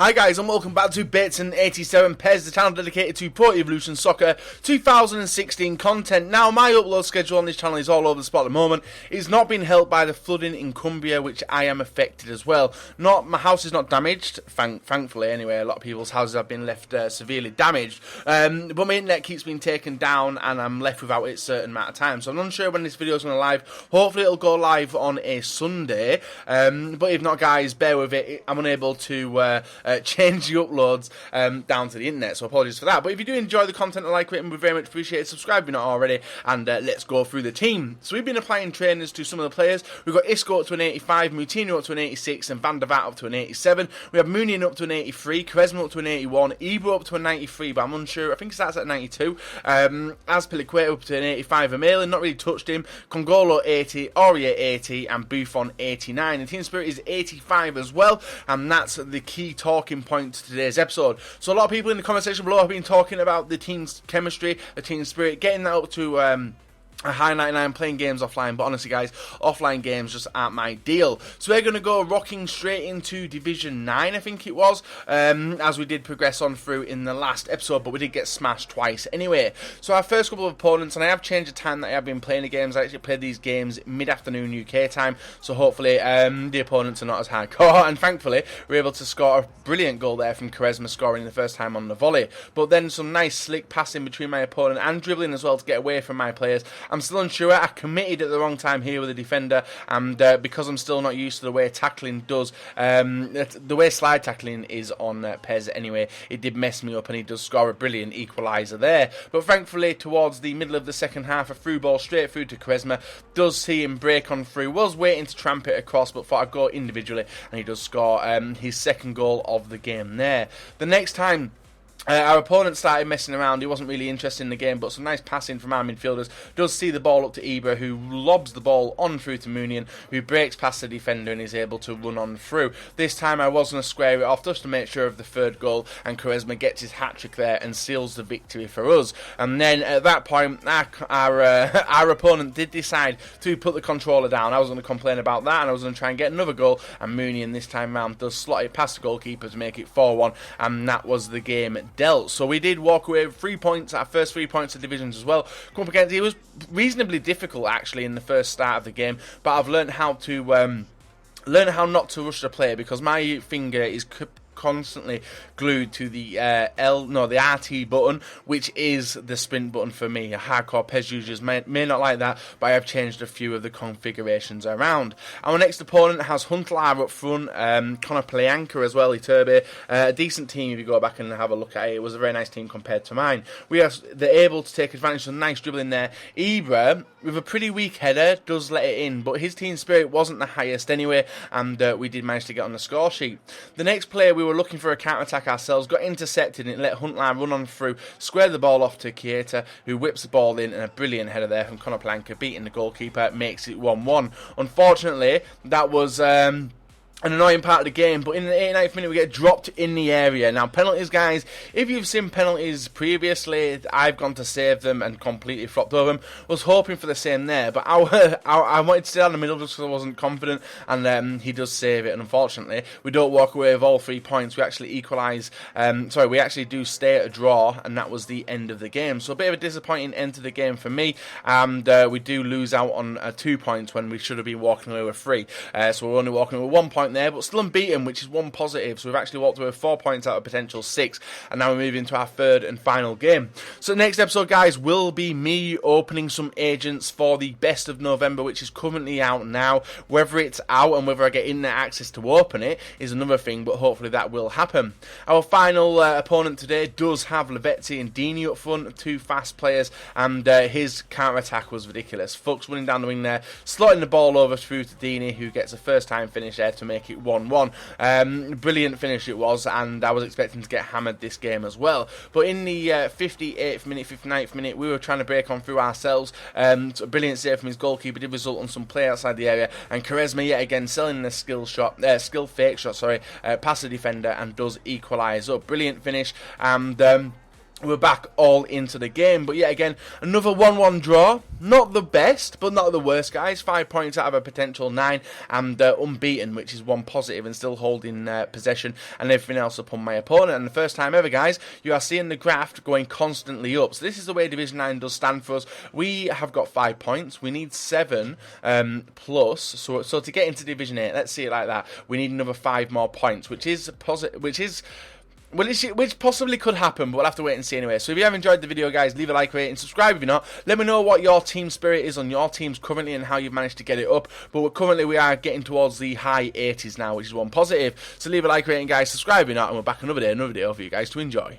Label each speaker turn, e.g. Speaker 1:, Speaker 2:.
Speaker 1: Hi guys and welcome back to Bits and 87 PES, the channel dedicated to Pro Evolution Soccer 2016 content. Now my upload schedule on this channel is all over the spot at the moment. It's not been helped by the flooding in Cumbria, which I am affected as well. My house is not damaged, thankfully anyway. A lot of people's houses have been left severely damaged, but my internet keeps being taken down and I'm left without it a certain amount of time. So I'm unsure when this video is going to live. Hopefully it'll go live on a Sunday, but if not guys, bear with it. I'm unable to change the uploads down to the internet, so apologies for that. But if you do enjoy the content and like it, and we very much appreciate it, subscribe if you're not already, and let's go through the team. So we've been applying trainers to some of the players. We've got Isco up to an 85, Moutinho up to an 86, and Van der Vaart up to an 87. We have Munian up to an 83, Quaresma up to an 81, Ibra up to a 93, but I'm unsure, I think it starts at 92. Azpilicueta up to an 85, Amela, not really touched him, Congolo 80, Aurier 80, and Buffon 89. The team spirit is 85 as well, and that's the key talking point to today's episode. So a lot of people in the comment section below have been talking about the team's chemistry, the team spirit, getting that up to a high 99, playing games offline, but honestly guys, offline games just aren't my deal. So we're going to go rocking straight into Division 9, I think it was, as we did progress on through in the last episode, but we did get smashed twice anyway. So our first couple of opponents, and I have changed the time that I have been playing the games. I actually played these games mid-afternoon UK time, so hopefully the opponents are not as hardcore, and thankfully we're able to score a brilliant goal there from Quaresma, scoring the first time on the volley. But then some nice slick passing between my opponent and dribbling as well to get away from my players. I'm still unsure. I committed at the wrong time here with a defender, and because I'm still not used to the way tackling does, the way slide tackling is on PES anyway, it did mess me up, and he does score a brilliant equaliser there. But thankfully, towards the middle of the second half, a through ball straight through to Quaresma, does see him break on through, was waiting to tramp it across, but thought I'd go individually, and he does score his second goal of the game there. The next time our opponent started messing around, he wasn't really interested in the game, but some nice passing from our midfielders, does see the ball up to Ibra, who lobs the ball on through to Munian, who breaks past the defender and is able to run on through. This time I was going to square it off just to make sure of the third goal, and Quaresma gets his hat-trick there and seals the victory for us. And then at that point, our opponent did decide to put the controller down. I was going to complain about that, and I was going to try and get another goal, and Munian this time round does slot it past the goalkeeper to make it 4-1, and that was the game dealt. So we did walk away with 3 points, our first 3 points of divisions as well. Come up against, it was reasonably difficult actually in the first start of the game, but I've learned how to not to rush the player, because my finger is constantly glued to the the RT button, which is the sprint button for me. Hardcore PES users may not like that, but I have changed a few of the configurations around. Our next opponent has Huntelaar up front, Connor Playanka as well, Iturbe. A decent team if you go back and have a look at it. It was a very nice team compared to mine. They're able to take advantage of a nice dribbling there. Ibra, with a pretty weak header, does let it in, but his team spirit wasn't the highest anyway, and we did manage to get on the score sheet. The next player we were looking for a counter-attack ourselves, got intercepted, and it let Huntelaar run on through, squared the ball off to Keita, who whips the ball in, and a brilliant header there from Connor Planka, beating the goalkeeper, makes it 1-1. Unfortunately, that was an annoying part of the game, but in the 89th minute we get dropped in the area. Now penalties guys, if you've seen penalties previously, I've gone to save them and completely flopped over them. Was hoping for the same there, but I wanted to stay down the middle just because I wasn't confident, and he does save it, and unfortunately we don't walk away with all 3 points. We actually equalise, we actually do stay at a draw, and that was the end of the game. So a bit of a disappointing end to the game for me, and we do lose out on 2 points when we should have been walking away with 3. So we're only walking away with 1 point there, but still unbeaten, which is one positive. So we've actually walked away with 4 points out of potential 6, and now we're moving to our third and final game. So the next episode guys will be me opening some agents for the best of November, which is currently out now. Whether it's out and whether I get internet access to open it is another thing, but hopefully that will happen. Our final opponent today does have Lavezzi and Dini up front, 2 fast players, and his counter-attack was ridiculous. Fuchs running down the wing there, slotting the ball over through to Dini, who gets a first time finish there to make it 1-1. Brilliant finish it was, and I was expecting to get hammered this game as well. But in the 58th minute, 59th minute, we were trying to break on through ourselves. So a brilliant save from his goalkeeper did result on some play outside the area, and Quaresma yet again selling the skill fake shot, past the defender, and does equalise up. Brilliant finish, and we're back all into the game. But yet again, another 1-1 draw. Not the best, but not the worst, guys. 5 points out of a potential 9, and unbeaten, which is one positive, and still holding possession and everything else upon my opponent. And the first time ever, guys, you are seeing the graph going constantly up. So this is the way Division 9 does stand for us. We have got 5 points. We need 7 plus. So to get into Division 8, let's see it like that, we need another 5 more points, which possibly could happen, but we'll have to wait and see anyway. So if you have enjoyed the video, guys, leave a like, rate, and subscribe if you're not. Let me know what your team spirit is on your teams currently and how you've managed to get it up. But currently we are getting towards the high 80s now, which is one positive. So leave a like, rate, and guys, subscribe if you're not, and we're back another day for you guys to enjoy.